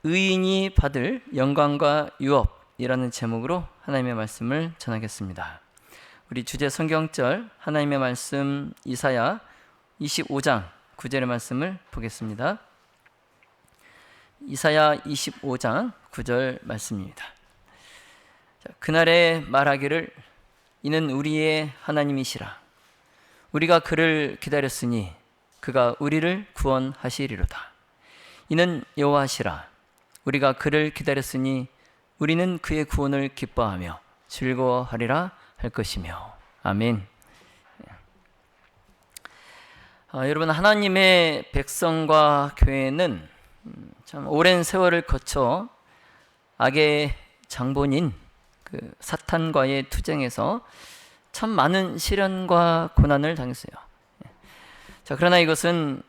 의인이 받을 영광과 유업이라는 제목으로 하나님의 말씀을 전하겠습니다. 우리 주제 성경절 하나님의 말씀 이사야 25장 9절의 말씀을 보겠습니다. 이사야 25장 9절 말씀입니다. 그날에 말하기를 이는 우리의 하나님이시라. 우리가 그를 기다렸으니 그가 우리를 구원하시리로다. 이는 여호와시라. 우리가 그를 기다렸으니 우리는 그의 구원을 기뻐하며 즐거워하리라 할 것이며. 아멘. 여러분, 하나님의 백성과 교회는 참 오랜 세월을 거쳐 악의 장본인 그 사탄과의 투쟁에서 참 많은 시련과 고난을 당했어요. 그러나 이것은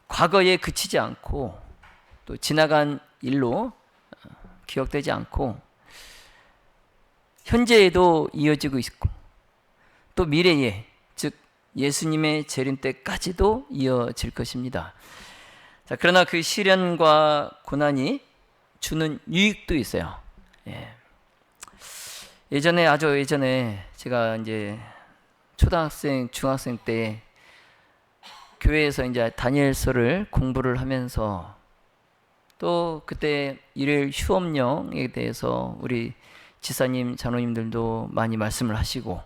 과거에 그치지 않고 또 지나간 일로 기억되지 않고 현재에도 이어지고 있고 또 미래에, 즉 예수님의 재림 때까지도 이어질 것입니다. 그러나 그 시련과 고난이 주는 유익도 있어요. 아주 예전에 제가 이제 초등학생, 중학생 때 교회에서 이제 다니엘서를 공부를 하면서 또 그때 일요일 휴업령에 대해서 우리 지사님, 장로님들도 많이 말씀을 하시고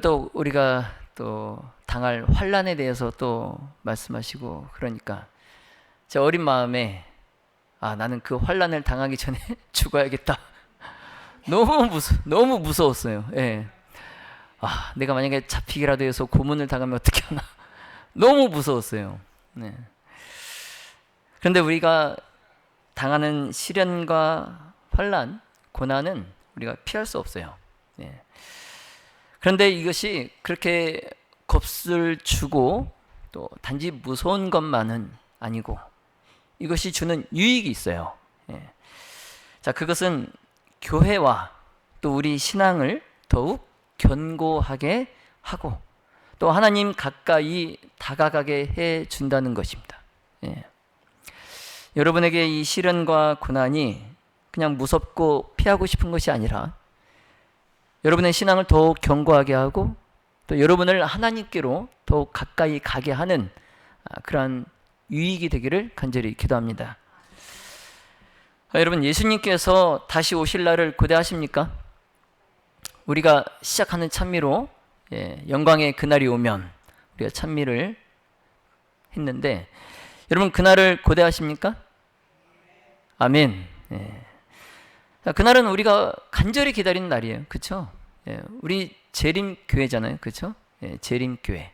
또 우리가 또 당할 환난에 대해서 또 말씀하시고 그러니까 제 어린 마음에 나는 그 환난을 당하기 전에 죽어야겠다. 너무 무서웠어요. 내가 만약에 잡히기라도 해서 고문을 당하면 어떻게 하나. 너무 무서웠어요. 그런데 우리가 당하는 시련과 환난, 고난은 우리가 피할 수 없어요. 그런데 이것이 그렇게 겁을 주고 또 단지 무서운 것만은 아니고 이것이 주는 유익이 있어요. 그것은 교회와 또 우리 신앙을 더욱 견고하게 하고 또 하나님 가까이 다가가게 해 준다는 것입니다. 여러분에게 이 시련과 고난이 그냥 무섭고 피하고 싶은 것이 아니라 여러분의 신앙을 더욱 견고하게 하고 또 여러분을 하나님께로 더욱 가까이 가게 하는 그러한 유익이 되기를 간절히 기도합니다. 여러분, 예수님께서 다시 오실 날을 고대하십니까? 우리가 시작하는 찬미로 영광의 그날이 오면 우리가 찬미를 했는데 여러분, 그날을 고대하십니까? 아멘. 그날은 우리가 간절히 기다리는 날이에요. 그렇죠? 우리 재림교회잖아요. 그렇죠? 재림교회.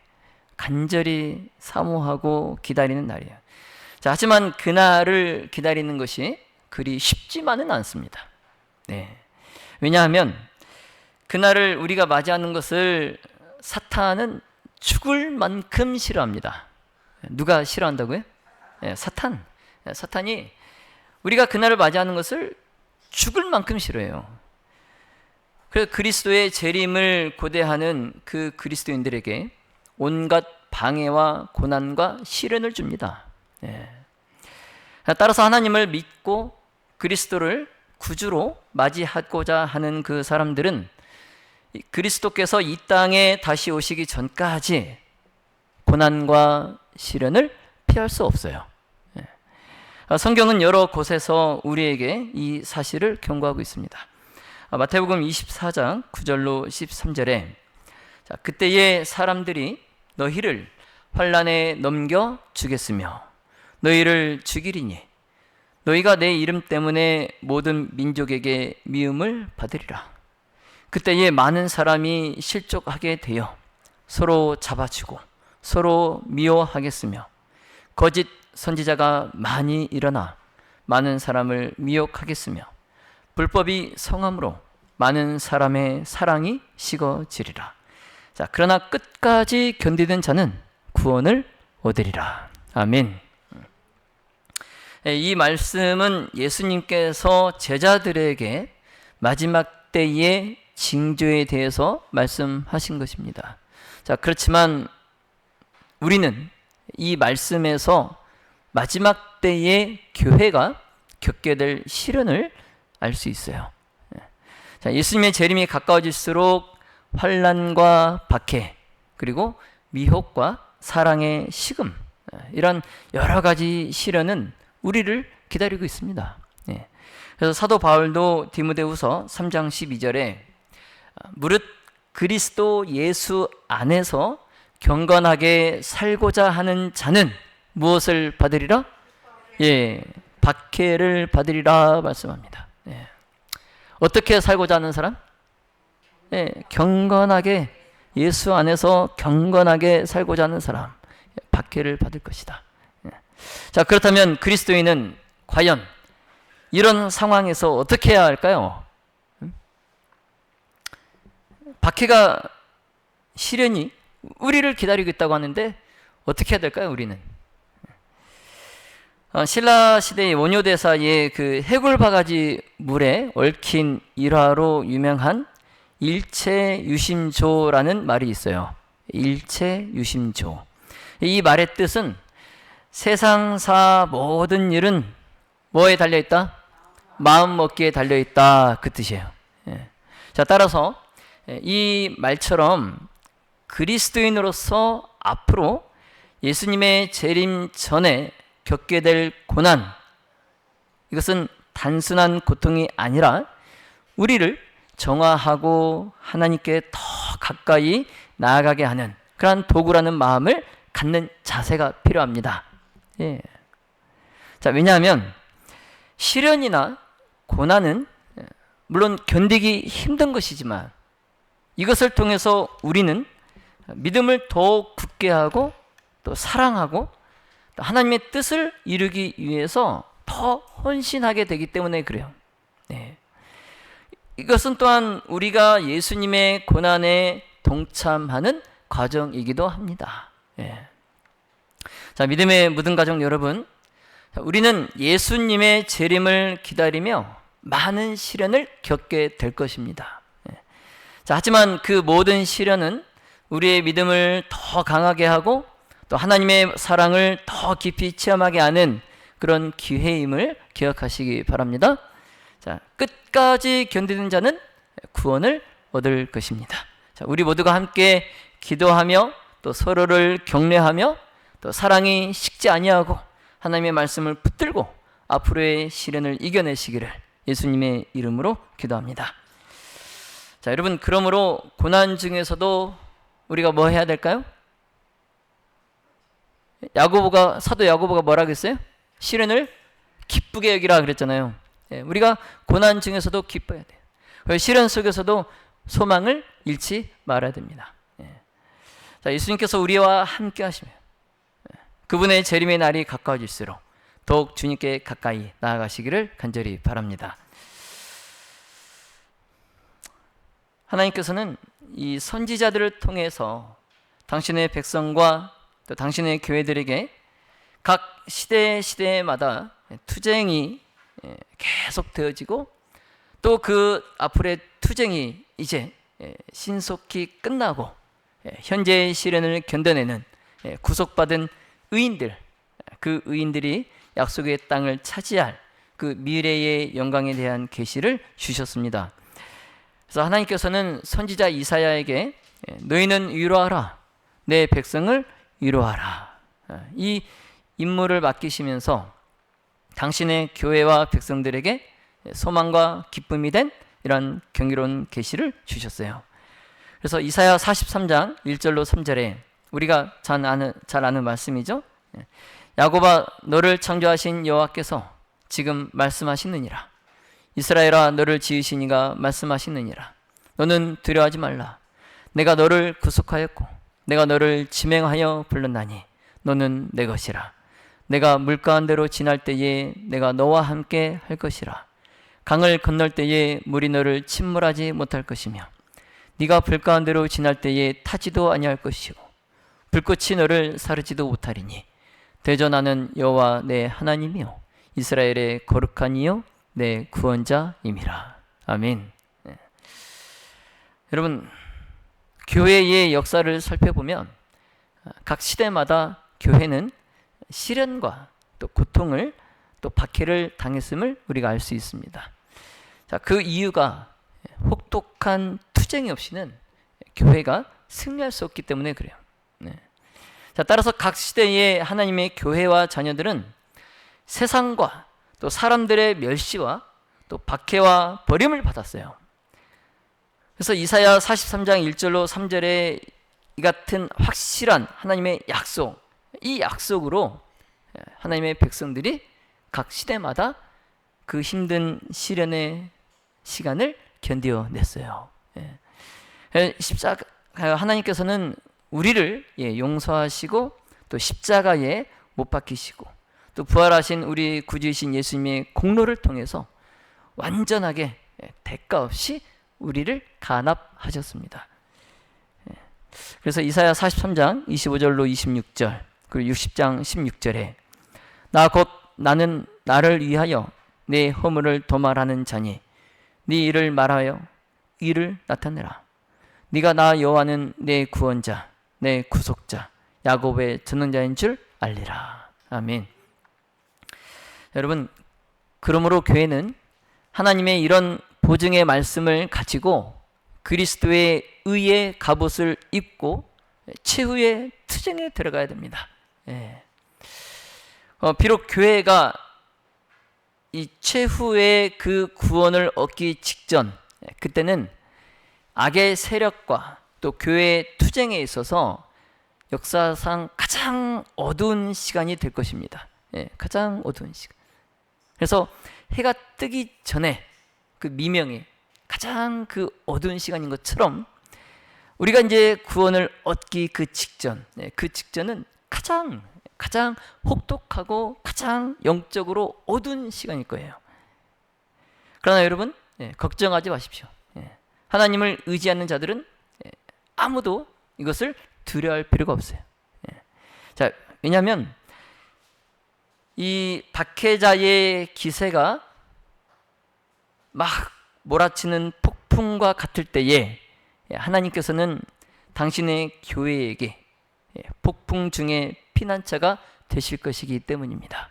간절히 사모하고 기다리는 날이에요. 하지만 그날을 기다리는 것이 그리 쉽지만은 않습니다. 왜냐하면 그날을 우리가 맞이하는 것을 사탄은 죽을 만큼 싫어합니다. 누가 싫어한다고요? 사탄. 사탄이 우리가 그날을 맞이하는 것을 죽을 만큼 싫어해요. 그래서 그리스도의 재림을 고대하는 그 그리스도인들에게 온갖 방해와 고난과 시련을 줍니다. 따라서 하나님을 믿고 그리스도를 구주로 맞이하고자 하는 그 사람들은 그리스도께서 이 땅에 다시 오시기 전까지 고난과 시련을 피할 수 없어요. 성경은 여러 곳에서 우리에게 이 사실을 경고하고 있습니다. 마태복음 24장 9절로 13절에 그때의 사람들이 너희를 환난에 넘겨 주겠으며 너희를 죽이리니 너희가 내 이름 때문에 모든 민족에게 미움을 받으리라. 그때에 많은 사람이 실족하게 되어 서로 잡아주고 서로 미워하겠으며 거짓 선지자가 많이 일어나 많은 사람을 미혹하겠으며 불법이 성함으로 많은 사람의 사랑이 식어지리라. 그러나 끝까지 견디는 자는 구원을 얻으리라. 아멘. 이 말씀은 예수님께서 제자들에게 마지막 때의 징조에 대해서 말씀하신 것입니다. 그렇지만 우리는 이 말씀에서 마지막 때의 교회가 겪게 될 시련을 알 수 있어요. 자, 예수님의 재림이 가까워질수록 환난과 박해, 그리고 미혹과 사랑의 식음, 이런 여러 가지 시련은 우리를 기다리고 있습니다. 그래서 사도 바울도 디모데후서 3장 12절에 무릇 그리스도 예수 안에서 경건하게 살고자 하는 자는 무엇을 받으리라? 박해를 받으리라 말씀합니다. 어떻게 살고자 하는 사람? 경건하게, 예수 안에서 경건하게 살고자 하는 사람, 박해를 받을 것이다. 자, 그렇다면 그리스도인은 과연 이런 상황에서 어떻게 해야 할까요? 박해가, 시련이 우리를 기다리고 있다고 하는데 어떻게 해야 될까요, 우리는? 신라 시대의 원효대사의 그 해골바가지 물에 얽힌 일화로 유명한 일체유심조라는 말이 있어요. 일체유심조. 이 말의 뜻은 세상사 모든 일은 뭐에 달려있다? 마음 먹기에 달려있다, 그 뜻이에요. 자, 따라서 이 말처럼 그리스도인으로서 앞으로 예수님의 재림 전에 겪게 될 고난, 이것은 단순한 고통이 아니라 우리를 정화하고 하나님께 더 가까이 나아가게 하는 그러한 도구라는 마음을 갖는 자세가 필요합니다. 자, 왜냐하면 시련이나 고난은 물론 견디기 힘든 것이지만 이것을 통해서 우리는 믿음을 더욱 굳게 하고 또 사랑하고 또 하나님의 뜻을 이루기 위해서 더 헌신하게 되기 때문에 그래요. 이것은 또한 우리가 예수님의 고난에 동참하는 과정이기도 합니다. 자, 믿음의 묻은 가족 여러분, 우리는 예수님의 재림을 기다리며 많은 시련을 겪게 될 것입니다. 자, 하지만 그 모든 시련은 우리의 믿음을 더 강하게 하고 또 하나님의 사랑을 더 깊이 체험하게 하는 그런 기회임을 기억하시기 바랍니다. 자, 끝까지 견디는 자는 구원을 얻을 것입니다. 자, 우리 모두가 함께 기도하며 또 서로를 격려하며 또 사랑이 식지 아니하고 하나님의 말씀을 붙들고 앞으로의 시련을 이겨내시기를 예수님의 이름으로 기도합니다. 자, 여러분, 그러므로 고난 중에서도 우리가 뭐 해야 될까요? 사도 야고보가 뭐라고 했어요? 시련을 기쁘게 여기라 그랬잖아요. 우리가 고난 중에서도 기뻐야 돼요. 시련 속에서도 소망을 잃지 말아야 됩니다. 자, 예수님께서 우리와 함께 하시면 그분의 재림의 날이 가까워질수록 더욱 주님께 가까이 나아가시기를 간절히 바랍니다. 하나님께서는 이 선지자들을 통해서 당신의 백성과 또 당신의 교회들에게 각 시대마다 투쟁이 계속 되어지고 또 그 앞으로의 투쟁이 이제 신속히 끝나고 현재의 시련을 견뎌내는 구속받은 의인들, 그 의인들이 약속의 땅을 차지할 그 미래의 영광에 대한 계시를 주셨습니다. 그래서 하나님께서는 선지자 이사야에게 너희는 위로하라, 내 백성을 위로하라, 이 임무를 맡기시면서 당신의 교회와 백성들에게 소망과 기쁨이 된 이런 경이로운 계시를 주셨어요. 그래서 이사야 43장 1절로 3절에 우리가 잘 아는 말씀이죠. 야곱아, 너를 창조하신 여호와께서 지금 말씀하시느니라. 이스라엘아, 너를 지으신 이가 말씀하시느니라. 너는 두려워하지 말라. 내가 너를 구속하였고 내가 너를 지명하여 불렀나니 너는 내 것이라. 내가 물가운데로 지날 때에 내가 너와 함께 할 것이라. 강을 건널 때에 물이 너를 침몰하지 못할 것이며 네가 불 가운데로 지날 때에 타지도 아니할 것이고 불꽃이 너를 사르지도 못하리니 대저 나는 여호와 내 하나님이요 이스라엘의 거룩한 이요 내 구원자임이라. 아멘. 여러분, 교회의 역사를 살펴보면 각 시대마다 교회는 시련과 또 고통을 또 박해를 당했음을 우리가 알 수 있습니다. 자, 그 이유가 혹독한 투쟁이 없이는 교회가 승리할 수 없기 때문에 그래요. 네. 자, 따라서 각 시대의 하나님의 교회와 자녀들은 세상과 또 사람들의 멸시와 또 박해와 버림을 받았어요. 그래서 이사야 43장 1절로 3절에 이 같은 확실한 하나님의 약속, 이 약속으로 하나님의 백성들이 각 시대마다 그 힘든 시련의 시간을 견뎌냈어요. 십자가 하나님께서는 우리를 용서하시고 또 십자가에 못 박히시고 또 부활하신 우리 구주이신 예수님의 공로를 통해서 완전하게 대가 없이 우리를 간합하셨습니다. 그래서 이사야 43장 25절로 26절 그리고 60장 16절에 나는 나를 위하여 내 허물을 도말하는 자니 네 일을 말하여 이를 나타내라. 네가 나 여호와는 내 구원자 내 구속자 야곱의 전능자인 줄 알리라. 아멘. 여러분, 그러므로 교회는 하나님의 이런 보증의 말씀을 가지고 그리스도의 의의 갑옷을 입고 최후의 투쟁에 들어가야 됩니다. 비록 교회가 이 최후의 그 구원을 얻기 직전, 그때는 악의 세력과 또 교회의 투쟁에 있어서 역사상 가장 어두운 시간이 될 것입니다. 가장 어두운 시간. 그래서 해가 뜨기 전에 그 미명에 가장 그 어두운 시간인 것처럼 우리가 이제 구원을 얻기 그 직전, 그 직전은 가장 혹독하고 가장 영적으로 어두운 시간일 거예요. 그러나 여러분, 걱정하지 마십시오. 하나님을 의지하는 자들은 아무도 이것을 두려워할 필요가 없어요. 자, 왜냐하면 이 박해자의 기세가 막 몰아치는 폭풍과 같을 때에 하나님께서는 당신의 교회에게 폭풍 중에 피난처가 되실 것이기 때문입니다.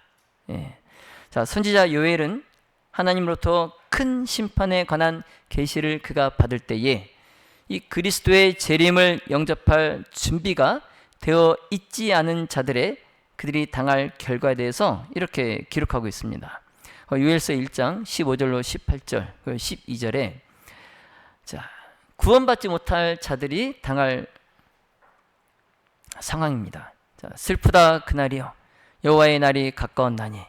자, 선지자 요엘은 하나님으로부터 큰 심판에 관한 계시를 그가 받을 때에 이 그리스도의 재림을 영접할 준비가 되어 있지 않은 자들의 그들이 당할 결과에 대해서 이렇게 기록하고 있습니다. 요엘서 1장 15절로 18절, 12절에 자, 구원받지 못할 자들이 당할 상황입니다. 자, 슬프다 그날이여 여호와의 날이 가까웠나니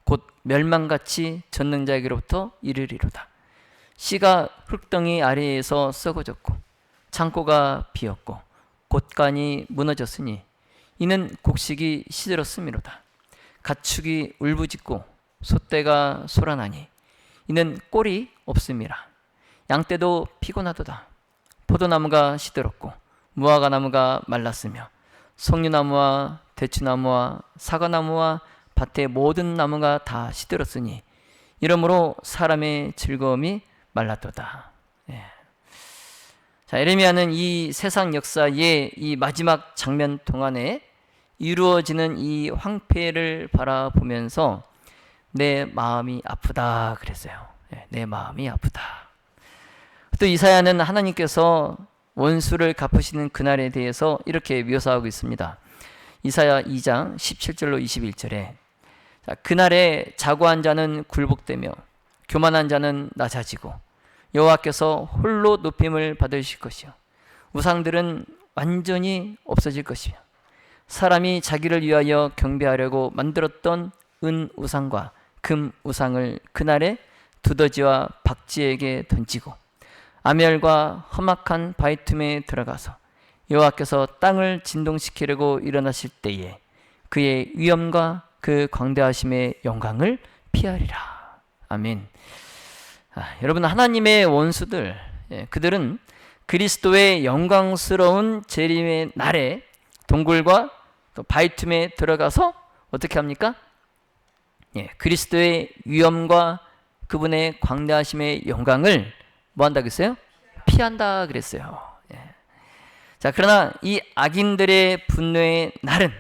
곧 멸망같이 전능자에게로부터 이르리로다. 씨가 흙덩이 아래에서 썩어졌고 창고가 비었고 곳간이 무너졌으니 이는 곡식이 시들었음이로다. 가축이 울부짖고 소떼가 소란하니 이는 꼴이 없음이라. 양떼도 피곤하도다. 포도나무가 시들었고 무화과나무가 말랐으며 석류나무와 대추나무와 사과나무와 밭의 모든 나무가 다 시들었으니 이러므로 사람의 즐거움이 말랐도다. 자, 에레미야는 이 세상 역사의 이 마지막 장면 동안에 이루어지는 이 황폐를 바라보면서 내 마음이 아프다 그랬어요. 내 마음이 아프다. 또 이사야는 하나님께서 원수를 갚으시는 그날에 대해서 이렇게 묘사하고 있습니다. 이사야 2장 17절로 21절에 자, 그날에 자고한 자는 굴복되며 교만한 자는 낮아지고 여호와께서 홀로 높임을 받으실 것이요 우상들은 완전히 없어질 것이며 사람이 자기를 위하여 경배하려고 만들었던 은 우상과 금 우상을 그날에 두더지와 박쥐에게 던지고 아멜과 험악한 바위 틈에 들어가서 여호와께서 땅을 진동시키려고 일어나실 때에 그의 위엄과 그 광대하심의 영광을 피하리라. 아멘. 여러분, 하나님의 원수들, 그들은 그리스도의 영광스러운 재림의 날에 동굴과 또 바위 틈에 들어가서 어떻게 합니까? 그리스도의 위엄과 그분의 광대하심의 영광을 뭐 한다 그랬어요? 피한다 그랬어요. 자, 그러나 이 악인들의 분노의 날은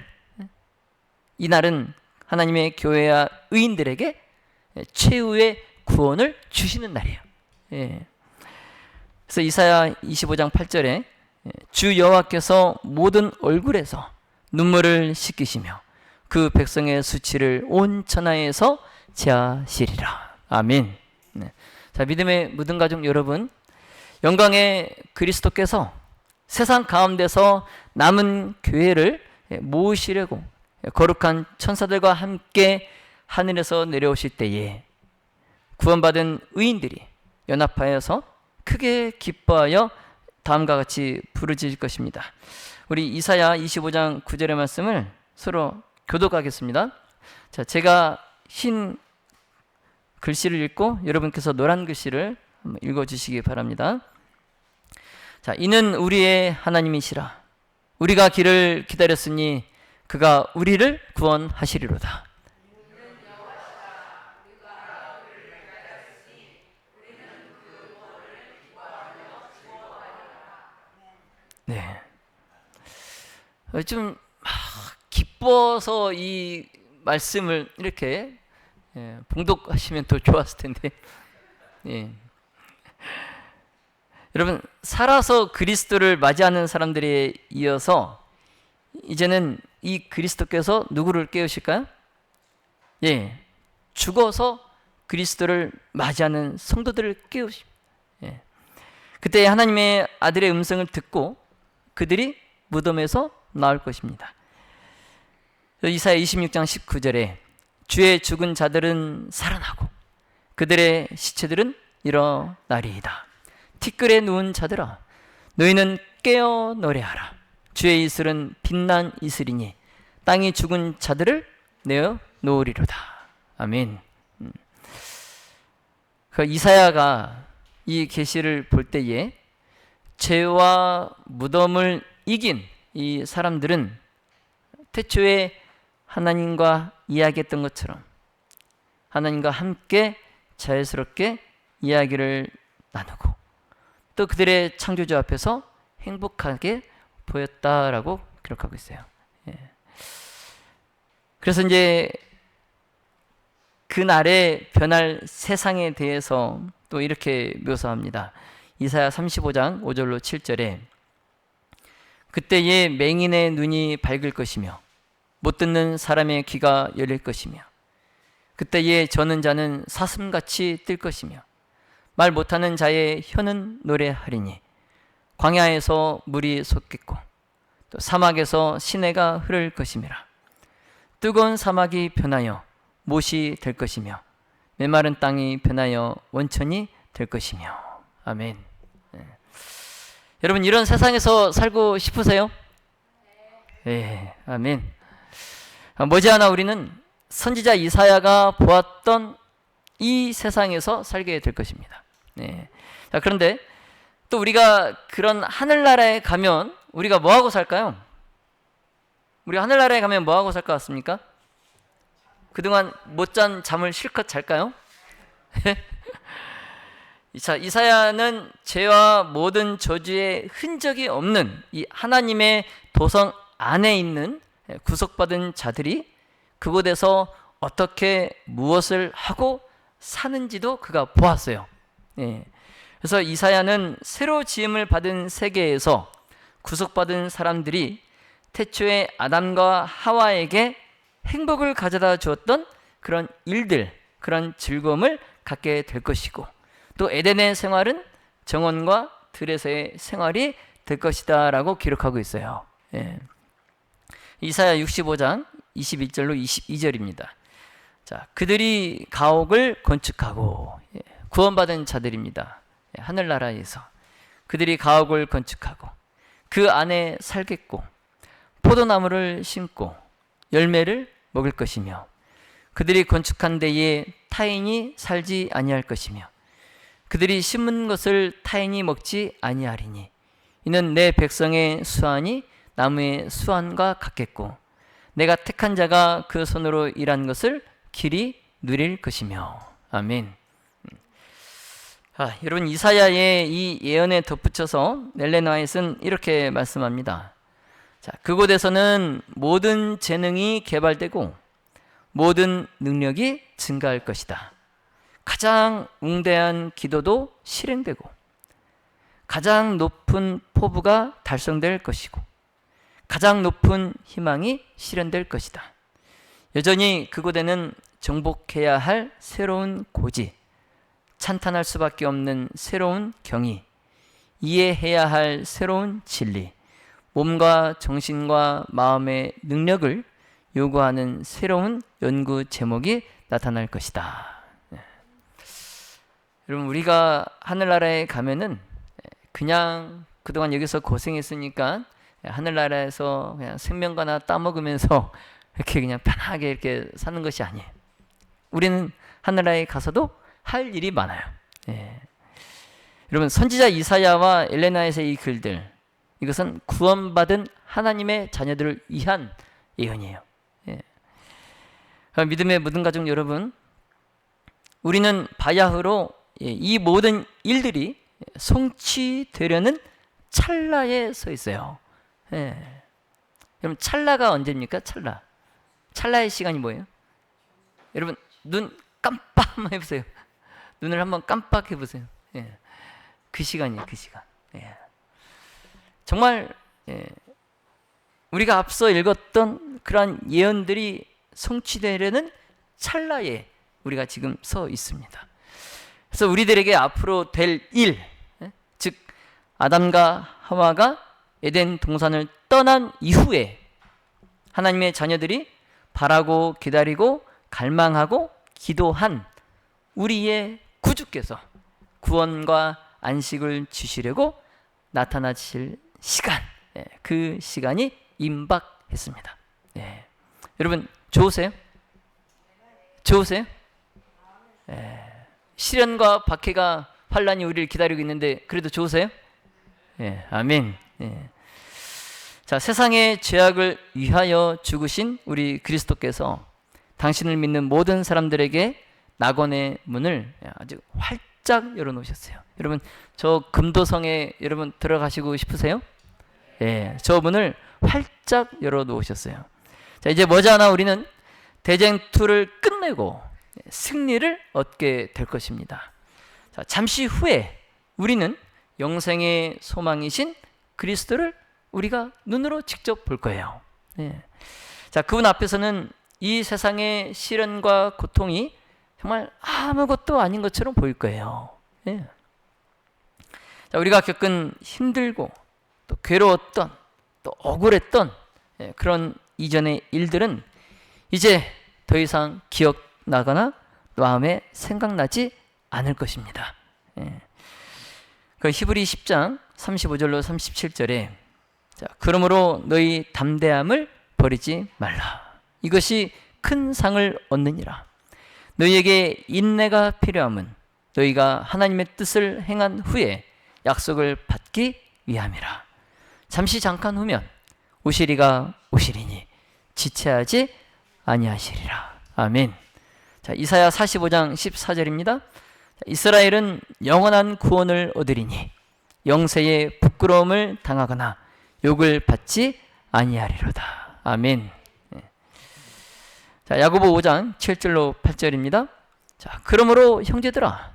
이 날은 하나님의 교회와 의인들에게 최후의 구원을 주시는 날이에요. 예. 그래서 이사야 25장 8절에 주 여호와께서 모든 얼굴에서 눈물을 씻기시며 그 백성의 수치를 온 천하에서 제하시리라. 아멘. 네. 자, 믿음의 묻은 가족 여러분, 영광의 그리스도께서 세상 가운데서 남은 교회를 모으시려고 거룩한 천사들과 함께 하늘에서 내려오실 때에 구원받은 의인들이 연합하여서 크게 기뻐하여 다음과 같이 부르짖을 것입니다. 우리 이사야 25장 9절의 말씀을 서로 교독하겠습니다. 자, 제가 흰 글씨를 읽고 여러분께서 노란 글씨를 읽어주시기 바랍니다. 자, 이는 우리의 하나님이시라. 우리가 그를 기다렸으니 그가 우리를 구원하시리로다. 네. 좀 기뻐서 이 말씀을 이렇게 봉독하시면 더 좋았을 텐데. 예. 여러분, 살아서 그리스도를 맞이하는 사람들에 이어서 이제는 이 그리스도께서 누구를 깨우실까요? 예, 죽어서 그리스도를 맞이하는 성도들을 깨우십니다. 예. 그때 하나님의 아들의 음성을 듣고 그들이 무덤에서 나올 것입니다. 이사야 26장 19절에 주의 죽은 자들은 살아나고 그들의 시체들은 일어나리이다. 티끌에 누운 자들아, 너희는 깨어 노래하라. 주의 이슬은 빛난 이슬이니 땅이 죽은 자들을 내어 놓으리로다. 아멘. 그 이사야가 이 계시를 볼 때에 죄와 무덤을 이긴 이 사람들은 태초에 하나님과 이야기했던 것처럼 하나님과 함께 자연스럽게 이야기를 나누고 또 그들의 창조주 앞에서 행복하게 보였다라고 기록하고 있어요. 예. 그래서 이제 그날의 변할 세상에 대해서 또 이렇게 묘사합니다. 이사야 35장 5절로 7절에 그때에 맹인의 눈이 밝을 것이며 못 듣는 사람의 귀가 열릴 것이며 그때에 저는 자는 사슴같이 뜰 것이며 말 못하는 자의 혀는 노래하리니 광야에서 물이 솟겠고 또 사막에서 시내가 흐를 것이미라. 뜨거운 사막이 변하여 못이 될 것이며 메마른 땅이 변하여 원천이 될 것이며. 아멘. 네. 여러분, 이런 세상에서 살고 싶으세요? 네. 아멘. 머지않아 우리는 선지자 이사야가 보았던 이 세상에서 살게 될 것입니다. 네. 자, 그런데 또 우리가 그런 하늘나라에 가면 우리가 뭐하고 살까요? 우리 하늘나라에 가면 뭐하고 살 것 같습니까? 그동안 못 잔 잠을 실컷 잘까요? 자, 이사야는 죄와 모든 저주의 흔적이 없는 이 하나님의 도성 안에 있는 구속받은 자들이 그곳에서 어떻게 무엇을 하고 사는지도 그가 보았어요. 예. 그래서 이사야는 새로 지음을 받은 세계에서 구속받은 사람들이 태초에 아담과 하와에게 행복을 가져다 주었던 그런 일들, 그런 즐거움을 갖게 될 것이고 또 에덴의 생활은 정원과 들에서의 생활이 될 것이다 라고 기록하고 있어요. 예. 이사야 65장 21절로 22절입니다. 자, 그들이 가옥을 건축하고 구원받은 자들입니다. 하늘나라에서 그들이 가옥을 건축하고 그 안에 살겠고 포도나무를 심고 열매를 먹을 것이며 그들이 건축한 데에 타인이 살지 아니할 것이며 그들이 심은 것을 타인이 먹지 아니하리니 이는 내 백성의 수완이 나무의 수완과 같겠고 내가 택한 자가 그 손으로 일한 것을 길이 누릴 것이며. 아멘. 여러분, 이사야의 이 예언에 덧붙여서 엘렌 화이트는 이렇게 말씀합니다. 자, 그곳에서는 모든 재능이 개발되고 모든 능력이 증가할 것이다. 가장 웅대한 기도도 실행되고 가장 높은 포부가 달성될 것이고 가장 높은 희망이 실현될 것이다. 여전히 그곳에는 정복해야 할 새로운 고지, 찬탄할 수밖에 없는 새로운 경위, 이해해야 할 새로운 진리, 몸과 정신과 마음의 능력을 요구하는 새로운 연구 제목이 나타날 것이다. 여러분, 우리가 하늘나라에 가면은 그냥 그동안 여기서 고생했으니까 하늘나라에서 그냥 생명과나 따먹으면서 이렇게 그냥 편하게 이렇게 사는 것이 아니에요. 우리는 하늘나라에 가서도 할 일이 많아요. 여러분, 선지자 이사야와 엘레나에서의 이 글들, 이것은 구원받은 하나님의 자녀들을 위한 예언이에요. 믿음의 모든 가족 여러분, 우리는 바야흐로 이 모든 일들이 성취되려는 찰나에 서 있어요. 여러분, 찰나가 언제입니까? 찰나의 시간이 뭐예요? 여러분, 눈 깜빡 한번 해보세요. 눈을 한번 깜빡 해보세요. 그 시간이에요, 그 시간. 정말 우리가 앞서 읽었던 그러한 예언들이 성취되려는 찰나에 우리가 지금 서 있습니다. 그래서 우리들에게 앞으로 될 일, 즉 아담과 하와가 에덴 동산을 떠난 이후에 하나님의 자녀들이 바라고 기다리고 갈망하고 기도한 우리의 구주께서 구원과 안식을 주시려고 나타나실 시간, 그 시간이 임박했습니다. 여러분, 좋으세요? 좋으세요? 시련과 박해가 환란이 우리를 기다리고 있는데 그래도 좋으세요? 아멘. 자, 세상의 죄악을 위하여 죽으신 우리 그리스도께서 당신을 믿는 모든 사람들에게 낙원의 문을 아주 활짝 열어놓으셨어요. 여러분, 저 금도성에 여러분 들어가시고 싶으세요? 저 문을 활짝 열어놓으셨어요. 자, 이제 머지않아 우리는 대쟁투를 끝내고 승리를 얻게 될 것입니다. 자, 잠시 후에 우리는 영생의 소망이신 그리스도를 우리가 눈으로 직접 볼 거예요. 자, 그분 앞에서는 이 세상의 시련과 고통이 정말 아무것도 아닌 것처럼 보일 거예요. 자, 우리가 겪은 힘들고 또 괴로웠던 또 억울했던 그런 이전의 일들은 이제 더 이상 기억나거나 마음에 생각나지 않을 것입니다. 그 히브리 10장 35절로 37절에 자, 그러므로 너희 담대함을 버리지 말라. 이것이 큰 상을 얻느니라. 너희에게 인내가 필요함은 너희가 하나님의 뜻을 행한 후에 약속을 받기 위함이라. 잠시 잠깐 후면 오시리가 오시리니 지체하지 아니하시리라. 아멘. 자, 이사야 45장 14절입니다. 이스라엘은 영원한 구원을 얻으리니 영세의 부끄러움을 당하거나 욕을 받지 아니하리로다. 아멘. 자, 야고보 5장 7절로 8절입니다. 자, 그러므로 형제들아,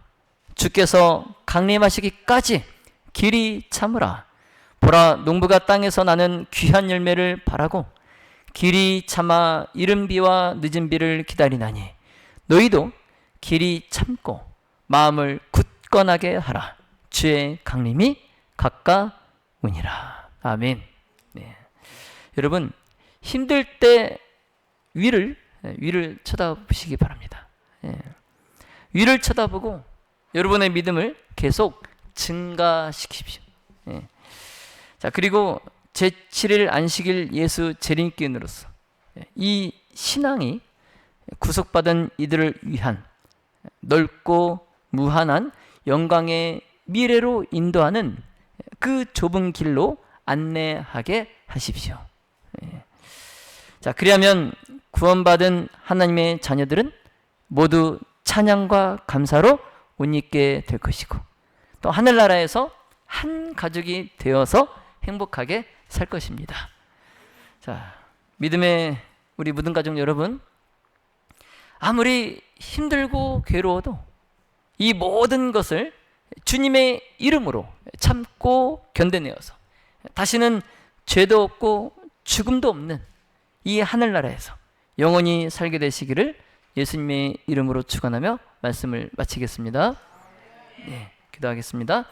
주께서 강림하시기까지 길이 참으라. 보라, 농부가 땅에서 나는 귀한 열매를 바라고 길이 참아 이른 비와 늦은 비를 기다리나니 너희도 길이 참고 마음을 굳건하게 하라. 주의 강림이 가까우니라. 아멘. 여러분, 힘들 때 위를 쳐다보시기 바랍니다. 위를 쳐다보고 여러분의 믿음을 계속 증가시키십시오. 자, 그리고 제7일 안식일 예수 재림기은으로서 이 신앙이 구속받은 이들을 위한 넓고 무한한 영광의 미래로 인도하는 그 좁은 길로 안내하게 하십시오. 자, 그리하면 구원받은 하나님의 자녀들은 모두 찬양과 감사로 옷 입게 될 것이고 또 하늘나라에서 한 가족이 되어서 행복하게 살 것입니다. 자, 믿음의 우리 모든 가족 여러분, 아무리 힘들고 괴로워도 이 모든 것을 주님의 이름으로 참고 견뎌내어서 다시는 죄도 없고 죽음도 없는 이 하늘나라에서 영원히 살게 되시기를 예수님의 이름으로 축원하며 말씀을 마치겠습니다. 네, 기도하겠습니다.